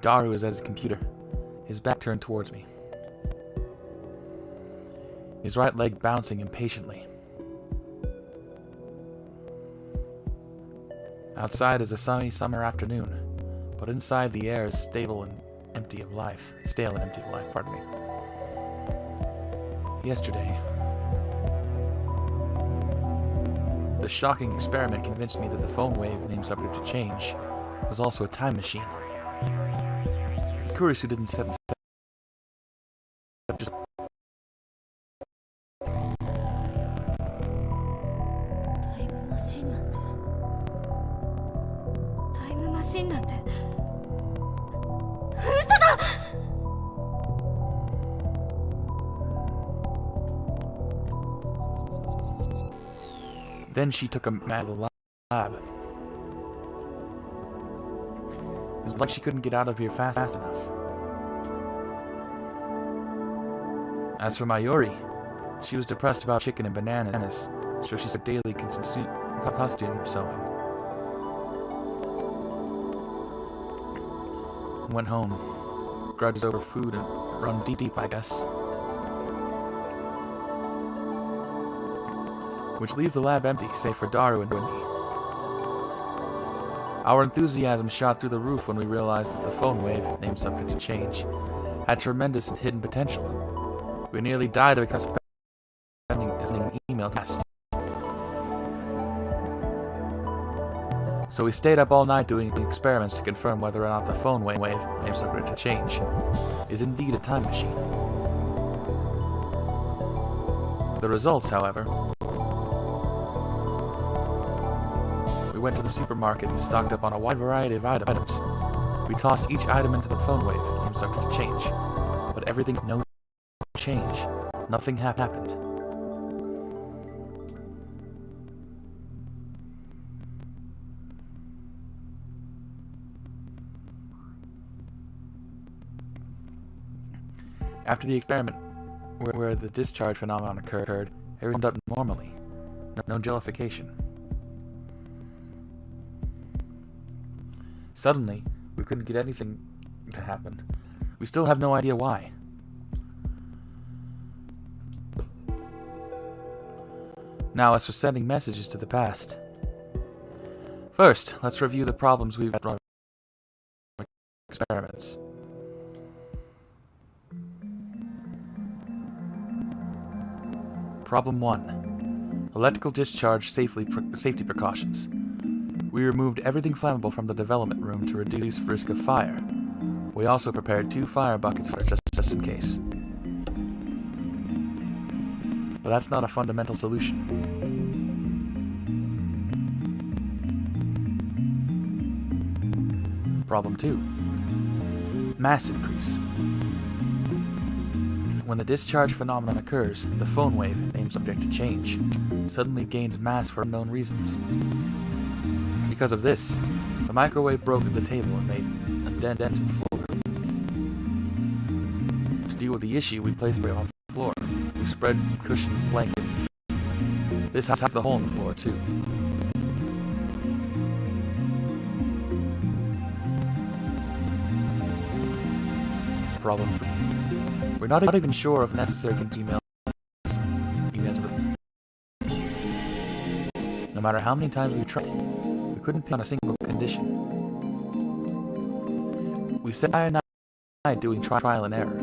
Daru is at his computer, his back turned towards me. His right leg bouncing impatiently. Outside is a sunny summer afternoon, but inside the air is stale and empty of life, pardon me. Yesterday, the shocking experiment convinced me that the phone wave, named subject to change, was also a time machine. Kurisu didn't step just Then she took him out of the lab. It was like she couldn't get out of here fast enough. As for Mayuri, she was depressed about chicken and bananas, so she started daily costume sewing. Went home. Grudges over food and run deep, I guess. Which leaves the lab empty, save for Daru and me. Our enthusiasm shot through the roof when we realized that the phone wave, named subject to change, had tremendous hidden potential. We nearly died of excessive sending an email test. So we stayed up all night doing experiments to confirm whether or not the phone wave, named subject to change, is indeed a time machine. The results, however, we went to the supermarket and stocked up on a wide variety of items. We tossed each item into the phone wave, named subject to change, but everything, no change. Nothing happened. After the experiment, where the discharge phenomenon occurred, everything went up normally. No jellification. Suddenly, we couldn't get anything to happen. We still have no idea why. Now, as for sending messages to the past. First, let's review the problems we've had from experiments. Problem 1. Electrical discharge safety precautions. We removed everything flammable from the development room to reduce risk of fire. We also prepared 2 fire buckets for just in case. But that's not a fundamental solution. Problem 2. Mass increase. When the discharge phenomenon occurs, the phone wave, named subject to change, suddenly gains mass for unknown reasons. Because of this, the microwave broke through the table and made a dent in the floor. To deal with the issue, we placed it on the floor. We spread cushions and blankets. This has the hole in the floor, too. Problem 3. We're not even sure if necessary can email to them. No matter how many times we tried, we couldn't pin on a single condition. We sat day and night doing trial and error.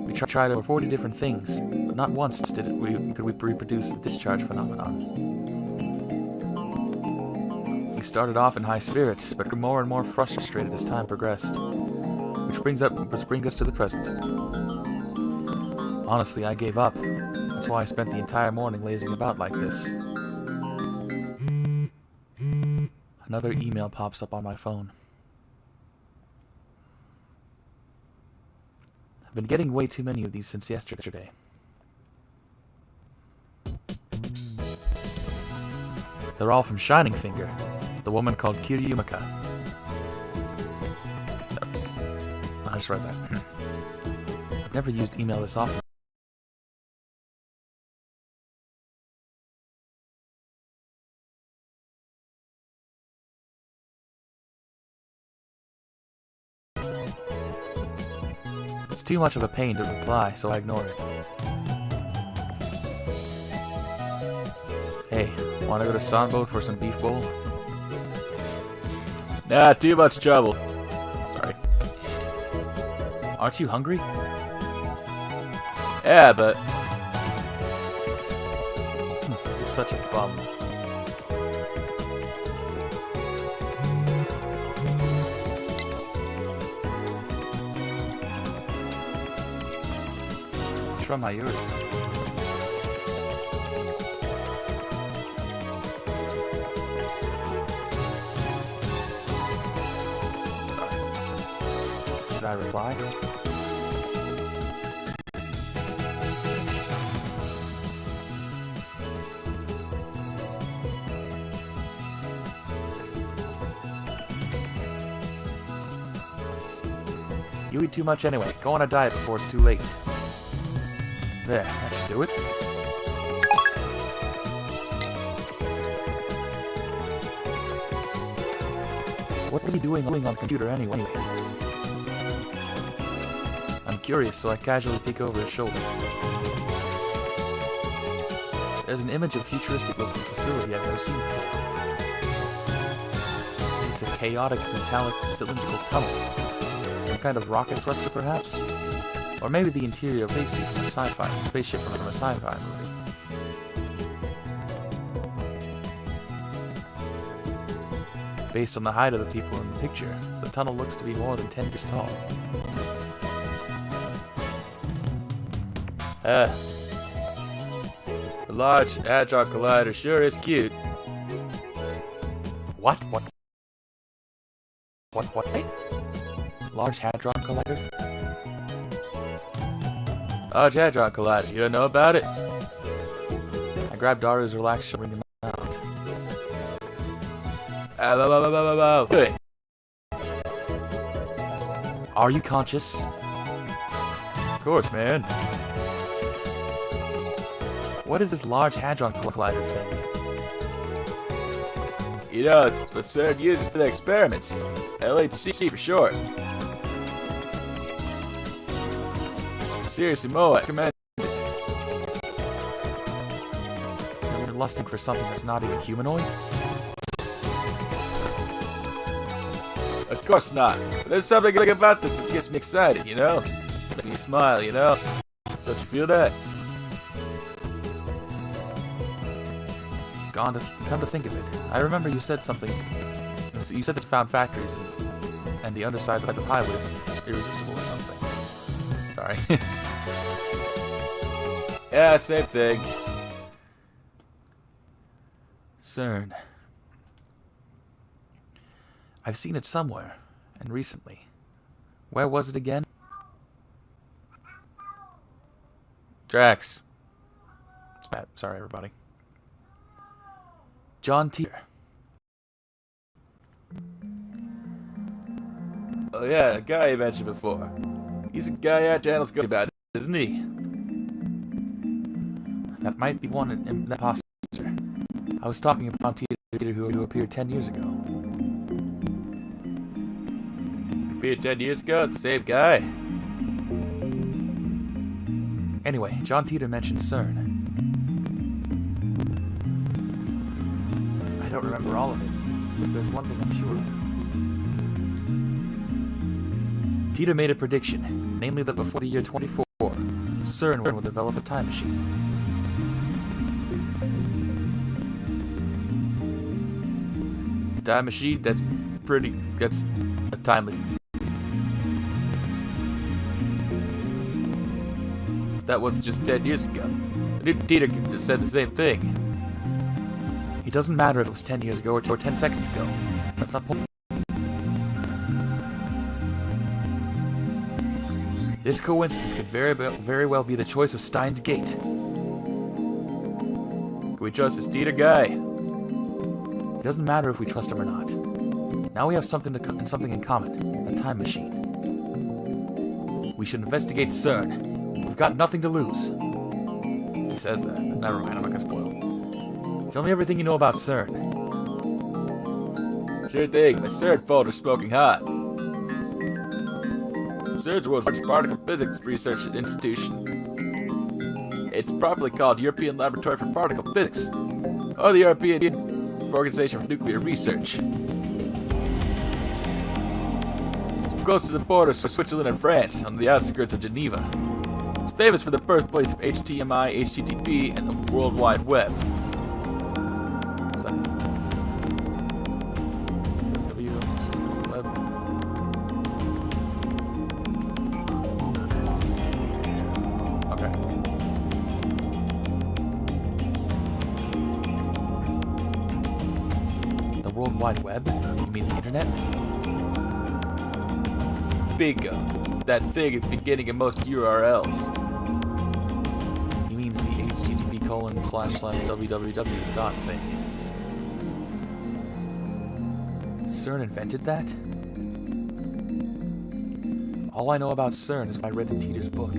We tried over 40 different things, but not once could we reproduce the discharge phenomenon. We started off in high spirits, but grew more and more frustrated as time progressed. Which brings us to the present. Honestly, I gave up. That's why I spent the entire morning lazing about like this. Another email pops up on my phone. I've been getting way too many of these since yesterday. They're all from Shining Finger, the woman called Kiryumika. I just read that. I've never used email this often. It's too much of a pain to reply, so I ignore it. Hey, wanna go to Sanboat for some beef bowl? Nah, too much trouble. Sorry. Aren't you hungry? Yeah, but... You're such a bum. It's from my urine. Should I reply? You eat too much anyway. Go on a diet before it's too late. There, that should do it. What is he doing on the computer anyway? I'm curious, so I casually peek over his shoulder. There's an image of futuristic-looking facility I've never seen before. It's a chaotic, metallic, cylindrical tunnel. Some kind of rocket thruster, perhaps? Or maybe the interior of a spaceship from a sci-fi movie. Based on the height of the people in the picture, the tunnel looks to be more than 10 meters tall. The Large Hadron Collider sure is cute. What? Large Hadron Collider? Large Hadron Collider, you don't know about it? I grabbed Daru's relaxed shoulder, bring him out. Good. Are you conscious? Of course, man. What is this Large Hadron Collider thing? You know, it's what CERN uses for the experiments. LHC for short. Seriously, Mo, I recommend it. You're lusting for something that's not even humanoid? Of course not. But there's something about this that gets me excited, you know? Makes me smile, you know? Don't you feel that? Come to think of it, I remember you said something. You said that you found factories and the underside of the highway is irresistible or something. Sorry. Yeah, same thing. CERN. I've seen it somewhere, and recently. Where was it again? Drax. It's bad. Sorry, everybody. John Teeter. Oh yeah, the guy you mentioned before. He's a guy our channel's going about, isn't he? That might be one in that imposter. I was talking about Teeter who appeared 10 years ago. Appeared 10 years ago? It's the same guy. Anyway, John Teeter mentioned CERN. I don't remember all of it, but there's one thing I'm sure of. Teeter made a prediction, namely that before the year 24, CERN will develop a time machine. A time machine? That's a timely. That wasn't just 10 years ago. Teeter could have said the same thing. It doesn't matter if it was 10 years ago or 10 seconds ago. That's not the point. This coincidence could very well be the choice of Steins Gate. Can we trust this Teeter guy? It doesn't matter if we trust him or not. Now we have something in common. A time machine. We should investigate CERN. We've got nothing to lose. He says that. Never mind, I'm not gonna spoil. Tell me everything you know about CERN. Sure thing, my CERN folder's smoking hot. CERN's world's largest particle physics research institution. It's properly called European Laboratory for Particle Physics, or the European Organization for Nuclear Research. It's close to the borders of Switzerland and France, on the outskirts of Geneva. It's famous for the birthplace of HTMI, HTTP, and the World Wide Web. World Wide Web? You mean the internet? Bingo. That thing at the beginning of most URLs. He means the http://www dot thing. CERN invented that? All I know about CERN is what I read in Teeter's book.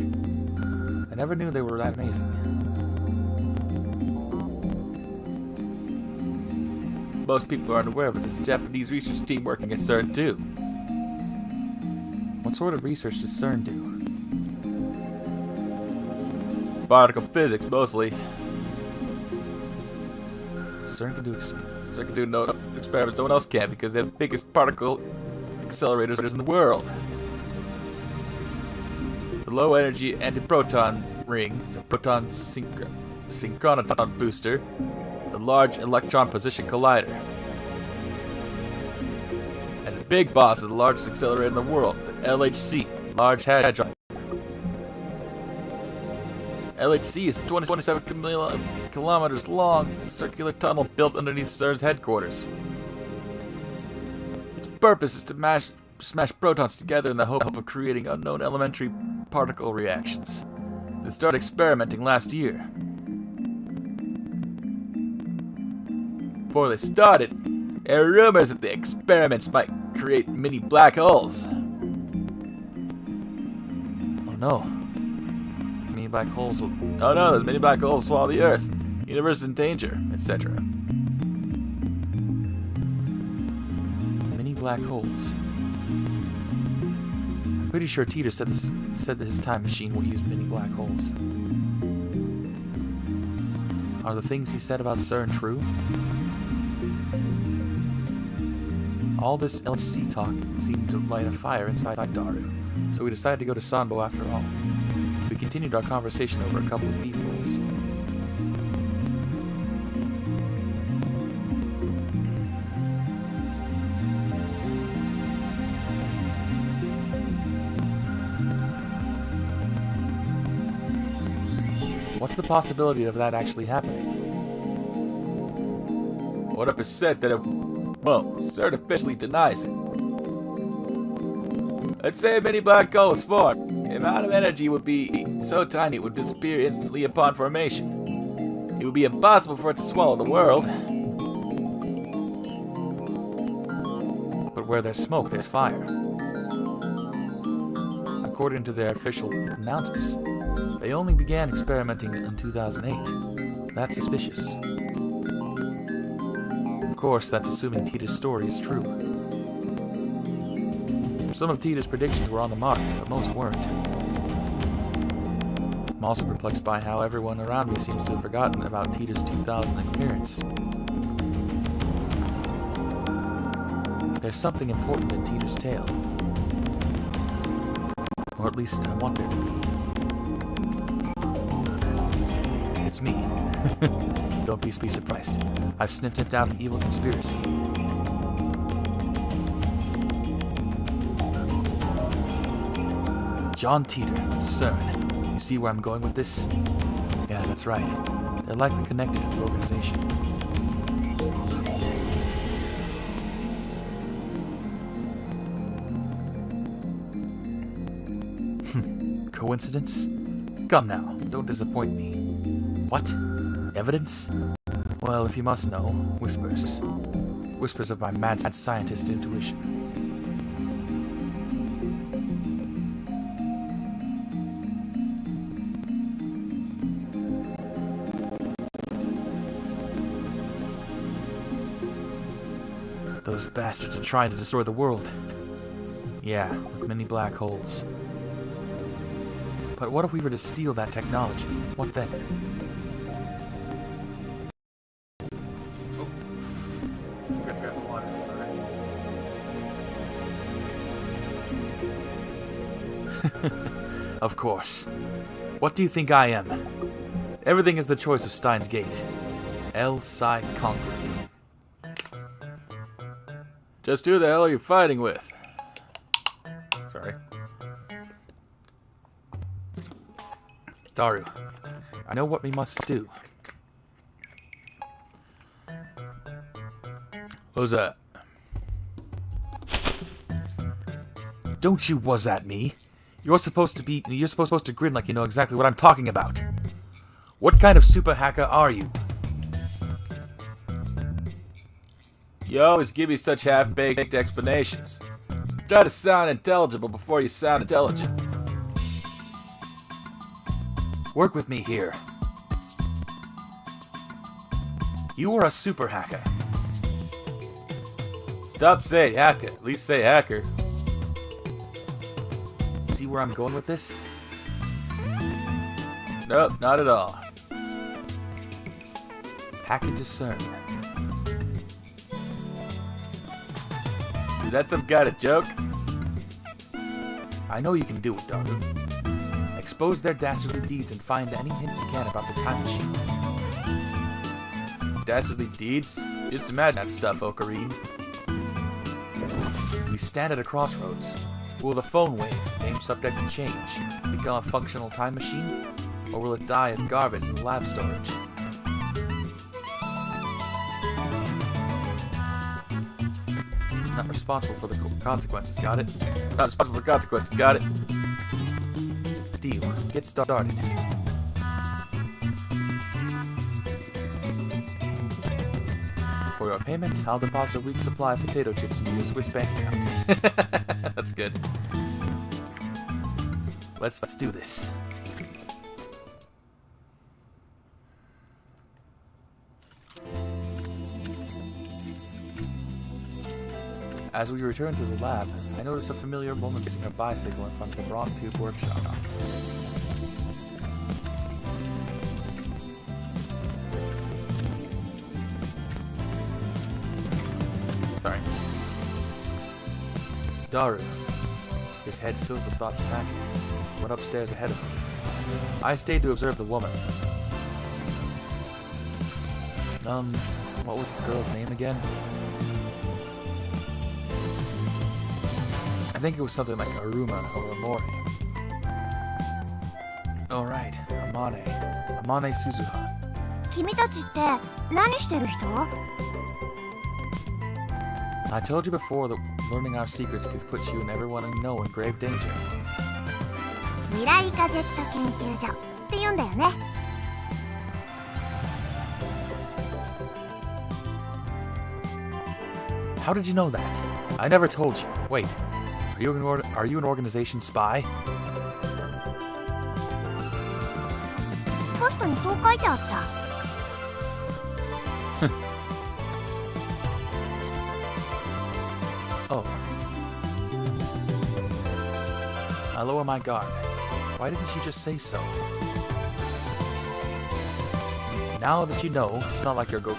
I never knew they were that amazing. Most people aren't aware, but there's a Japanese research team working at CERN too. What sort of research does CERN do? Particle physics, mostly. CERN can do experiments no one else can because they're the biggest particle accelerators in the world. The low-energy antiproton ring, the proton synchronotron booster, the Large Electron Position Collider. And the big boss is the largest accelerator in the world, the LHC, Large Hadron. LHC is 27 kilometers long, a circular tunnel built underneath CERN's headquarters. Its purpose is to smash protons together in the hope of creating unknown elementary particle reactions. They started experimenting last year. Before they started, there were rumors that the experiments might create mini black holes. Oh no. Mini black holes will... Oh no, there's mini black holes swallow the Earth. Universe is in danger, etc. Mini black holes. I'm pretty sure Teeter said that his time machine will use mini black holes. Are the things he said about CERN true? All this LHC talk seemed to light a fire inside Daru, so we decided to go to Sanbo after all. We continued our conversation over a couple of beef bowls. What's the possibility of that actually happening? 100% that well, CERN officially denies it. Let's say a mini black hole is formed. The amount of energy would be so tiny it would disappear instantly upon formation. It would be impossible for it to swallow the world. But where there's smoke, there's fire. According to their official announcements, they only began experimenting in 2008. That's suspicious. Of course, that's assuming Teeter's story is true. Some of Teeter's predictions were on the mark, but most weren't. I'm also perplexed by how everyone around me seems to have forgotten about Teeter's 2000 appearance. There's something important in Teeter's tale. Or at least I want there to be. It's me. Don't be surprised. I've sniffed out an evil conspiracy. John Teeter, CERN. You see where I'm going with this? Yeah, that's right. They're likely connected to the organization. Coincidence? Come now, don't disappoint me. What? Evidence? Well, if you must know, whispers. Whispers of my mad scientist intuition. Those bastards are trying to destroy the world. Yeah, with many black holes. But what if we were to steal that technology? What then? Of course. What do you think I am? Everything is the choice of Steins Gate. El Psi Conqueror. Just who the hell are you fighting with? Sorry. Daru, I know what we must do. What's that? Don't you was at me? You're supposed to grin like you know exactly what I'm talking about. What kind of super hacker are you? You always give me such half-baked explanations. Try to sound intelligible before you sound intelligent. Work with me here. You are a super hacker. Stop saying hacker. At least say hacker. See where I'm going with this? Nope, not at all. Hack and discern. Is that some kind of joke? I know you can do it, Daru. Expose their dastardly deeds and find any hints you can about the time machine. Dastardly deeds? Just imagine that stuff, Ocarine. We stand at a crossroads. Will the phone wave, named subject to change, become a functional time machine? Or will it die as garbage in lab storage? Not responsible for the consequences, got it? Not responsible for consequences, got it? Deal. Get started. For your payment, I'll deposit a week's supply of potato chips into your Swiss bank account. That's good. Let's do this. As we return to the lab, I noticed a familiar woman racing her bicycle in front of the Broad Tube workshop. Sorry. Daru, his head filled with thoughts of packing, went upstairs ahead of me. I stayed to observe the woman. What was this girl's name again? I think it was something like Aruma or Amori. Oh right, Amane Suzuha. 君たちって何してる人? I told you before that learning our secrets could put you and everyone I know in grave danger. 未来ガジェット研究所って言うんだよね。How did you know that? I never told you. Wait, are you an organization spy? ポストにそう書いてあった。Oh. I lower my guard. Why didn't you just say so? Now that you know, it's not like you can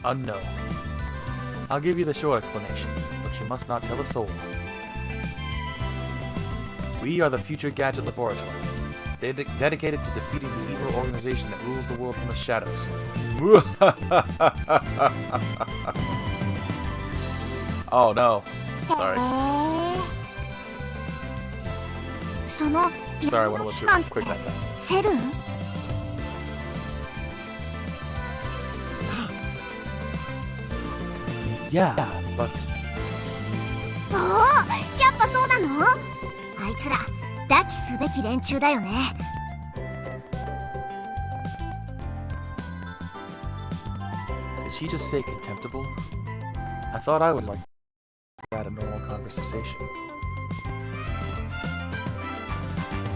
unknow. I'll give you the short explanation, but you must not tell a soul. We are the Future Gadget Laboratory, dedicated to defeating the evil organization that rules the world from the shadows. Oh no. Sorry. Sorry, I went a little too quick that time. セルン? Yeah, but... おお、やっぱそうなの? あいつら、抱きすべき連中だよね。Did she just say contemptible? I thought I would like that a normal conversation.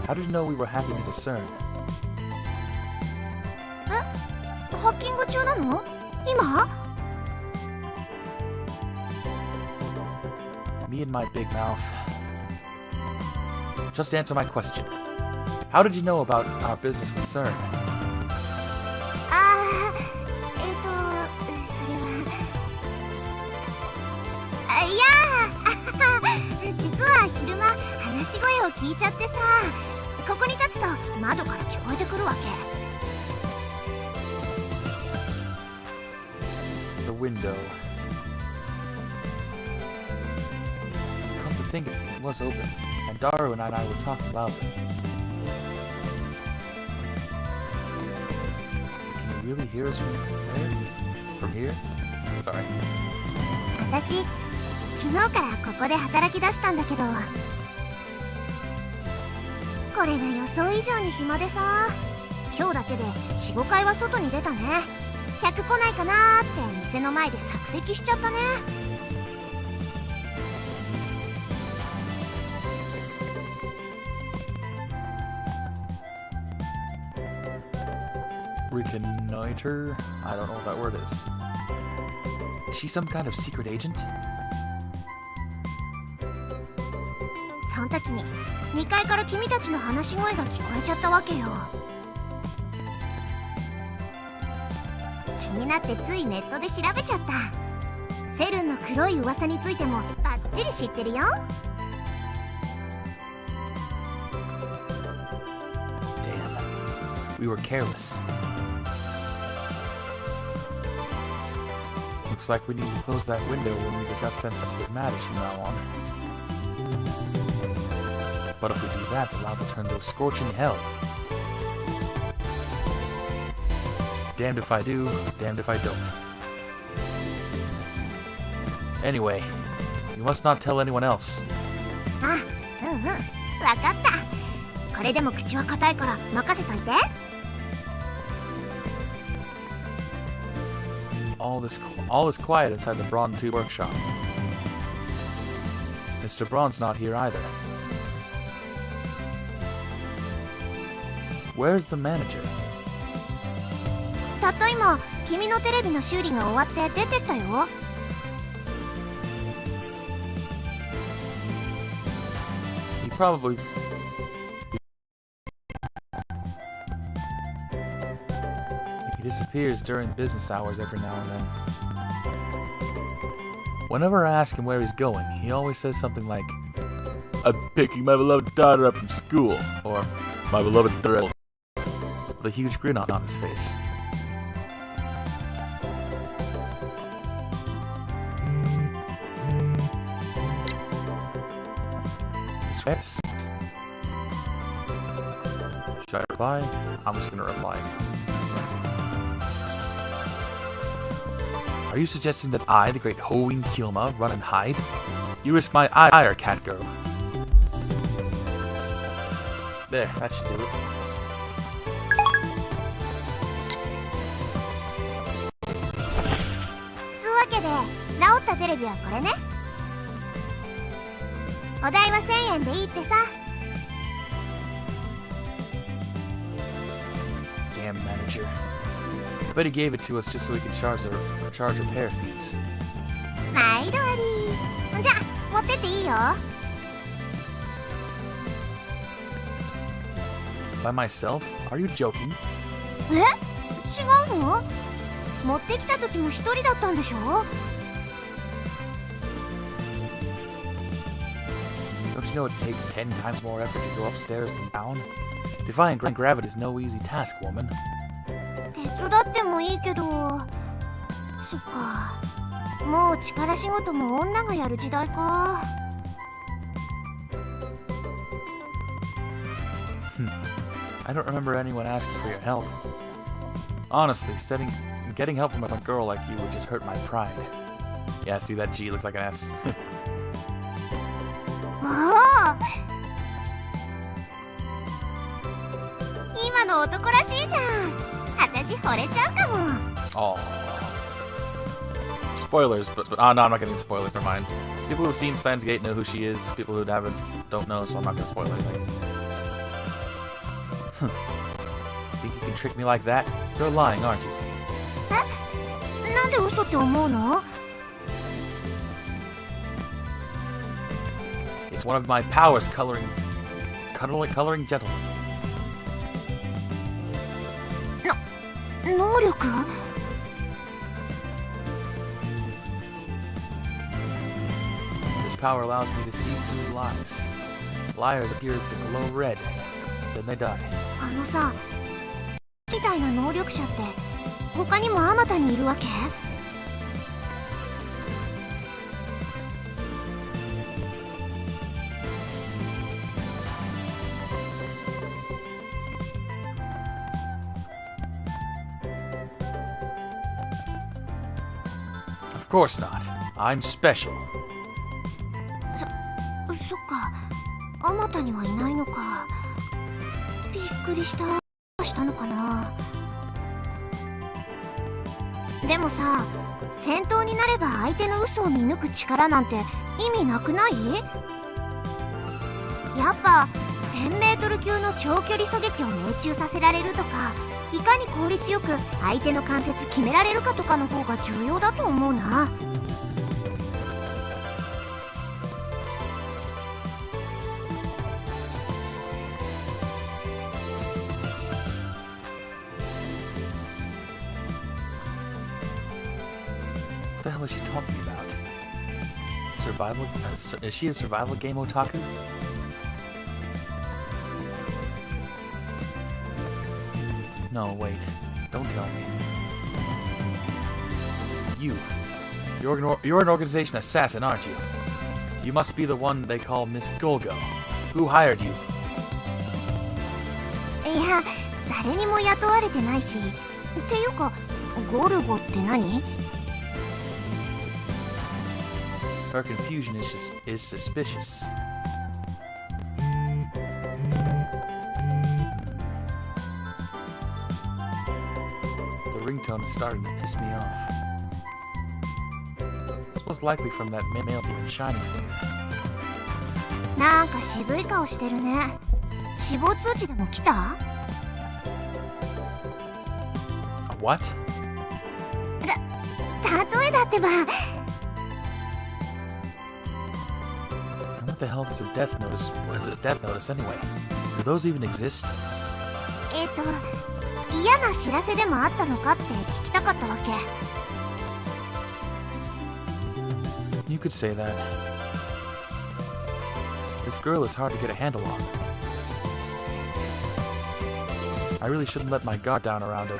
How did you know we were happy to discern? え? ハッキング中なの? 今? Me and my big mouth. just answer my question. How did you know about our business with CERN? それはいや実は昼間話し声を聞いちゃってさ、ここに立つと窓から聞こえてくるわけ。 The window. Come to think of it, it was open, and Daru and I were talking loudly. Can you really hear us from there? From here? Sorry. 私、昨日からここで働き出したんだけど、これが予想以上に暇でさ、今日だけで 4,5 回は外に出たね。客来ないかなーって店の前で索敵しちゃったね。Reconnoiter? I don't know what that word is. Is she some kind of secret agent? その時に2階から君たちの話し声が聞こえちゃったわけよ。気になってついネットで調べちゃった。セルンの黒い噂についてもバッチリ知ってるよ。Damn. We were careless. Looks like we need to close that window when we discuss sensitive matters from now on. But if we do that, the lava will turn to a scorching hell. Damned if I do, damned if I don't. Anyway, you must not tell anyone else. あ、わかった。これでも口は固いから任せといて。All is quiet inside the Braun Tube workshop. Mr. Braun's not here either. Where's the manager? たった今、君のテレビの修理が終わって出てったよ。He probably... He disappears during business hours every now and then. Whenever I ask him where he's going, he always says something like, I'm picking my beloved daughter up from school, or my beloved thread, with a huge grin on his face. Yes. Should I reply? I'm just gonna reply. Are you suggesting that I, the great Hoin Kyoma, run and hide? You risk my ire, cat girl. There, that should do it. Damn manager. I bet he gave it to us just so we could charge repair fees. 毎度あり。じゃあ持ってっていいよ。 By myself? Are you joking? え？違うの？持ってきた時も一人だったんでしょ？ Don't you know it takes 10 times more effort to go upstairs than down? Defying gravity is no easy task, woman. 手伝ってもいいけど、そっか。もう力仕事も女がやる時代か。I don't remember anyone asking for your help. Honestly, getting help from a girl like you would just hurt my pride. Yeah, see that G looks like an S. おお、今の男らしいじゃん。私惚れちゃうかも。 Oh. Spoilers, but no, I'm not getting spoilers. Never mind. People who've seen Steins Gate know who she is. People who haven't don't know, so I'm not gonna spoil anything. Think you can trick me like that? You're lying, aren't you? え？なんで嘘って思うの？ It's one of my powers coloring coloring gentleman. 能力 This power allows me to see through lies. Liars appear to glow red, then they die. あのさ、みたいな能力者って他にもあまたにいるわけ？ Of course not. I'm special. そっか、あまたにはいないのか。びっくりしたのかな。でもさ、戦闘になれば相手の嘘を見抜く力なんて意味なくない？やっぱ 1000m 級の長距離狙撃を命中させられるとか、いかに効率よく相手の関節決められるかとかの方が重要だと思うな。What the hell is she talking about? Survival? Is she a survival game otaku? No, wait. Don't tell me. You're an organization assassin, aren't you? You must be the one they call Miss Golgo. Who hired you? いや、誰にも雇われてないし。っていうか、ゴルゴって何？ Her confusion is suspicious. The ringtone is starting to piss me off. It's most likely from that male demon shining finger. なんか渋い顔してるね。死亡通知でも来た？ What? 例えだってば。What the hell is a death notice? What is a death notice anyway? Do those even exist? 嫌な知らせでもあったのかって聞きたかったわけ。You could say that. This girl is hard to get a handle on. I really shouldn't let my guard down around her.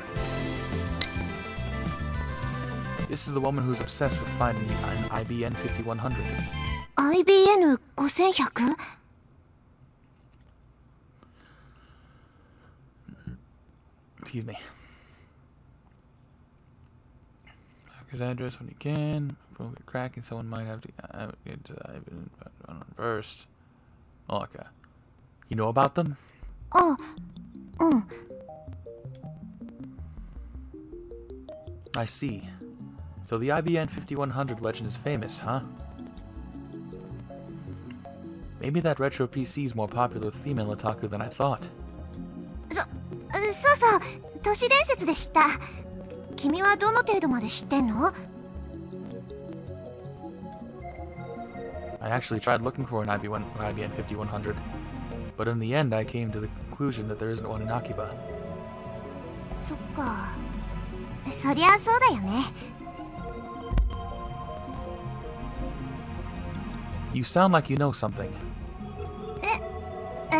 This is the woman who's obsessed with finding an IBN 5100. IBN 5100? Excuse me. Hacker's address when you can. Phone get cracking. Someone might have to get to IBN burst. Oh, okay. You know about them? あ、うん。I see. So the IBN 5100 legend is famous, huh? Maybe that retro PC is more popular with female otaku than I thought. そうそう、都市伝説で知った。君はどの程度まで知ってんの？ I actually tried looking for an IBN 5100, but in the end I came to the conclusion that there isn't one in Akiba. そっか。そりゃそうだよね。You sound like you know something.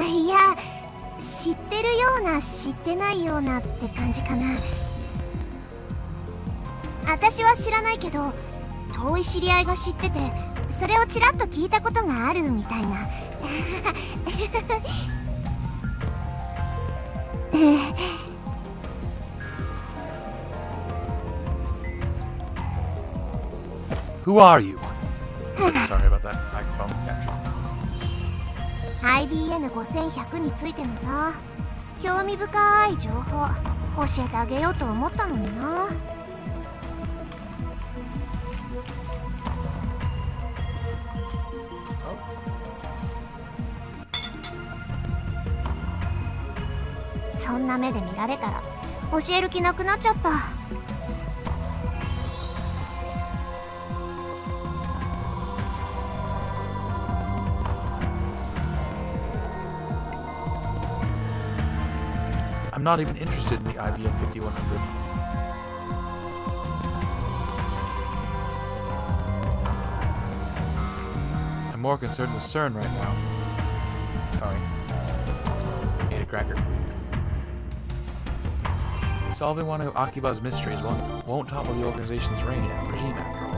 いや、知ってるような知ってないようなって感じかな。私は知らないけど、遠い知り合いが知ってて、それをちらっと聞いたことがあるみたいな。Who are you? Sorry about that microphone capture. IBN 5100についてのさ、興味深い情報教えてあげようと思ったのにな。そんな目で見られたら教える気なくなっちゃった。not even interested in the IBM 5100. I'm more concerned with CERN right now. Sorry. Ate a cracker. Solving one of Akiba's mysteries won't topple the organization's regime after all.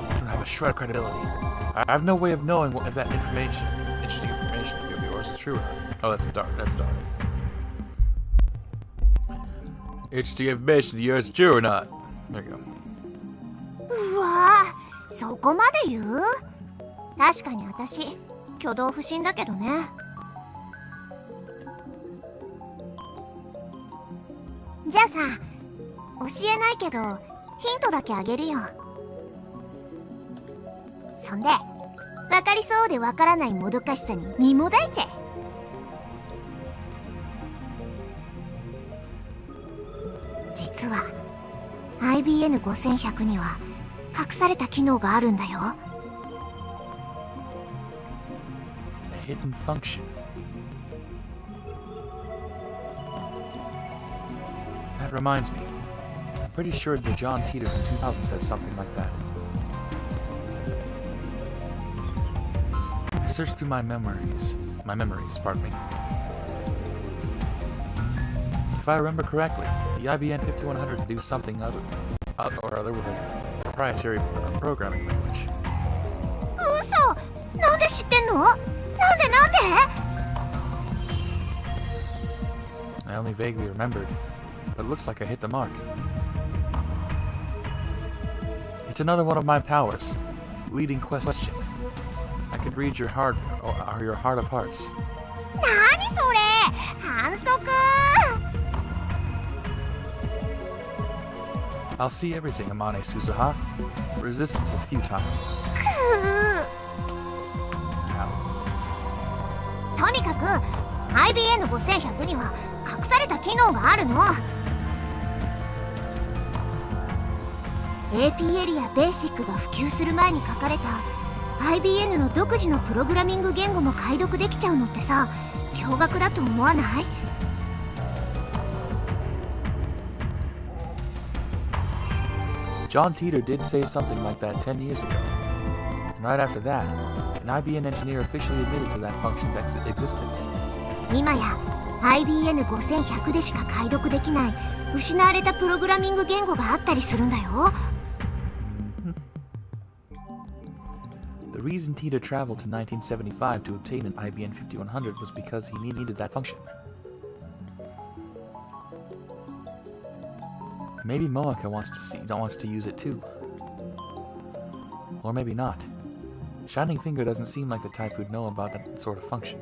I don't have a shred of credibility. I have no way of knowing if that interesting information of yours is true or not. Oh, that's dark. That's dark. Interesting information of yours is true or not. There you go. うわぁ、そこまで言う？確かに私、挙動不審だけどね。じゃあさ、教えないけどヒントだけあげるよ。そんで、わかりそうでわからないもどかしさに身もだえちゃえ。実は IBN5100 には隠された機能があるんだよ。A hidden function. That reminds me. I'm pretty sure that John Teeter from 2000 said something like that. I searched through my memories, pardon me. If I remember correctly, the IBM 5100 could do something other with a proprietary programming language. 嘘！なんで知ってんの？なんで？ I only vaguely remembered, but it looks like I hit the mark. It's another one of my powers. Leading question. I could read your heart of hearts. 何それ？反則！ I'll see everything, Amane Suzuha. Resistance is futile. とにかく IBN5100 には隠された機能があるの。 AP エリアベーシックが普及する前に書かれた IBN の独自のプログラミング言語も解読できちゃうのってさ、驚愕だと思わない？ John Teeter did say something like that 10 years ago. And right after that, an IBM engineer officially admitted to that function's existence. 今や IBN5100 でしか解読できない失われたプログラミング言語があったりするんだよ。 The reason Teeter traveled to 1975 to obtain an IBM 5100 was because he needed that function. Maybe Moeka wants to use it too. Or maybe not. Shining Finger doesn't seem like the type who'd know about that sort of function.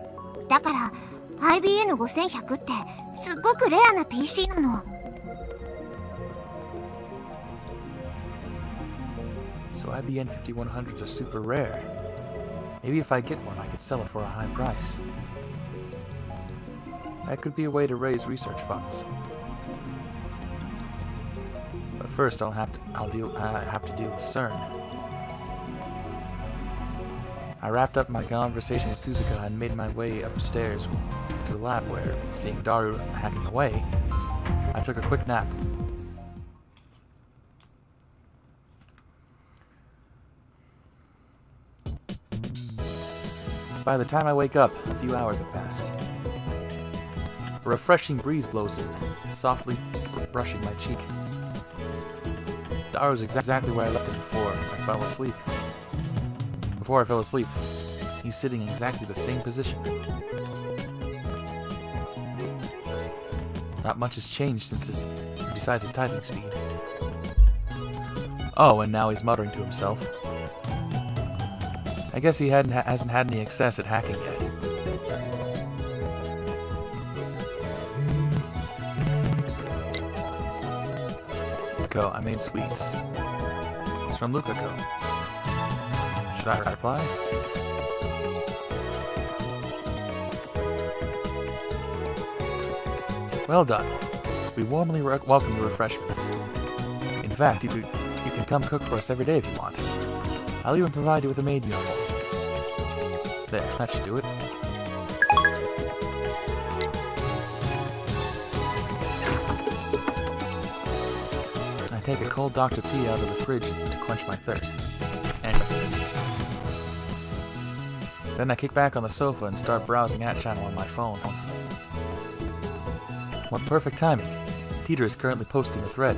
だから IBN5100 ってすっごくレアな PC なの。 So IBM 5100s are super rare. Maybe if I get one, I could sell it for a high price. That could be a way to raise research funds. But first, I have to deal with CERN. I wrapped up my conversation with Suzuka and made my way upstairs to the lab where, seeing Daru hacking away, I took a quick nap. By the time I wake up, a few hours have passed. A refreshing breeze blows in, softly brushing my cheek. Daru's exactly where I left him before I fell asleep. Before I fell asleep, he's sitting in exactly the same position. Not much has changed besides his typing speed. Oh, and now he's muttering to himself. I guess he hasn't had any success at hacking yet. Ko, I made sweets. It's from Luka-ko. Should I reply? Well done. We warmly welcome your refreshments. In fact, you can come cook for us every day if you want. I'll even provide you with a maid uniform. There, that should do it. take a cold Dr. P out of the fridge to quench my thirst. And then I kick back on the sofa and start browsing at channel on my phone. What perfect timing. Teeter is currently posting a thread.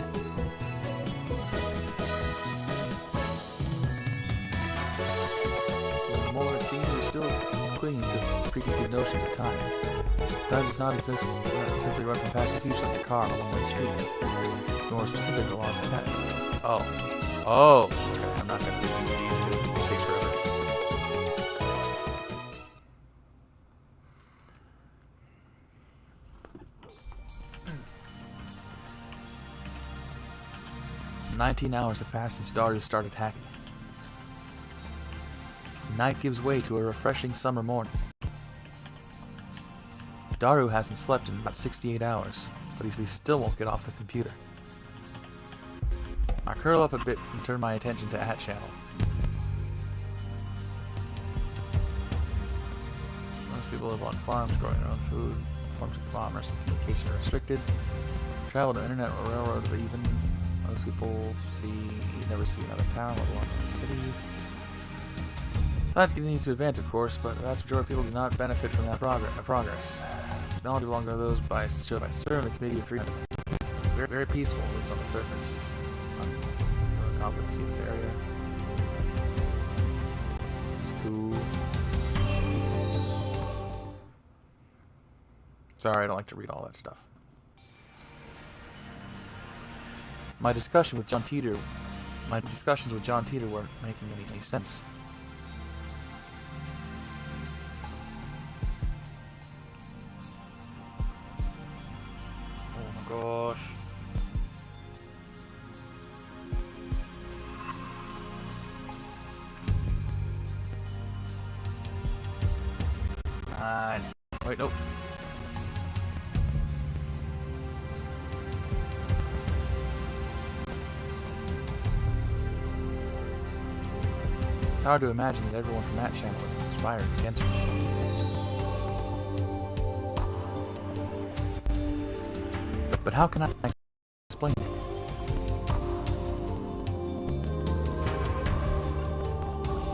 More, it seems you're still clinging to preconceived notions of time. Time does not exist, simply run from past the future like a car on a one-way street. More specific, the laws of time. Oh. Okay, I'm not going to do these because it takes forever. "19 hours have passed since Daru started hacking. Night gives way to a refreshing summer morning. Daru hasn't slept in about 68 hours, but he still won't get off the computer. I curl up a bit and turn my attention to @ channel. Most people live on farms growing their own food. Forms of commerce and communication are restricted. Travel to internet or railroad, but even most people never see another town, let alone another city. Science continues to advance, of course, but the vast majority of people do not benefit from that progress. Technology belongs to those shown by Sir and the Committee of 300. Very, very peaceful, at least on the surface. Confident to see this area. It's cool. Sorry, I don't like to read all that stuff. My discussions with John Teeter weren't making any sense. Oh my gosh. Wait, nope. It's hard to imagine that everyone from that channel is conspiring against me. But how can I explain it?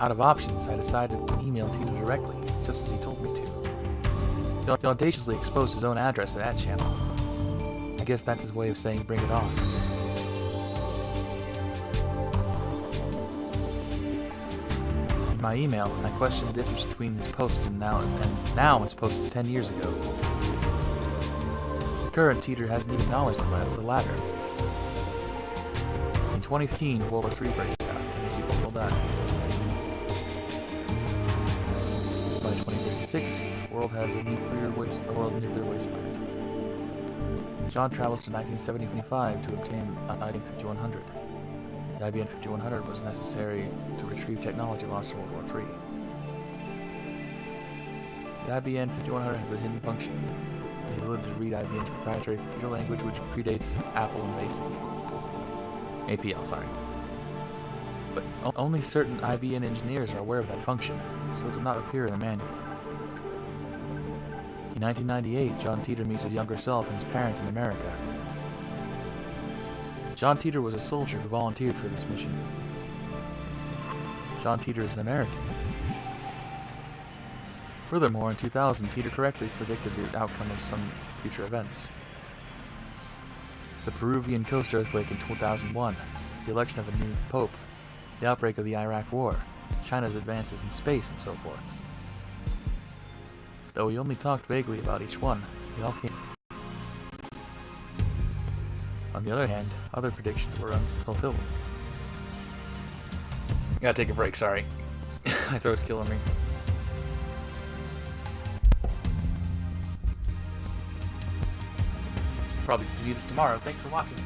Out of options, I decided to email Tito directly, just as he told me to. He audaciously exposed his own address to that channel. I guess that's his way of saying bring it on. In my email, I questioned the difference between his posts and now his posts 10 years ago. The current Teeter hasn't even acknowledged the latter. In 2015, World War III breaks out, and many people will die. By 2036, the world has a nuclear waste John travels to 1975 to obtain an IBM 5100. The IBM 5100 was necessary to retrieve technology lost in World War III. The IBM 5100 has a hidden function, the ability to read IBM's proprietary computer language, which predates Apple and BASIC. APL, sorry. But only certain IBM engineers are aware of that function, so it does not appear in the manual. In 1998, John Teeter meets his younger self and his parents in America. John Teeter was a soldier who volunteered for this mission. John Teeter is an American. Furthermore, in 2000, Teeter correctly predicted the outcome of some future events. The Peruvian coast earthquake in 2001, the election of a new pope, the outbreak of the Iraq War, China's advances in space, and so forth. Though he only talked vaguely about each one, they all came. On the other hand, other predictions were unfulfilled. Gotta take a break, sorry. My throat's killing me. Probably continue this tomorrow. Thanks for watching.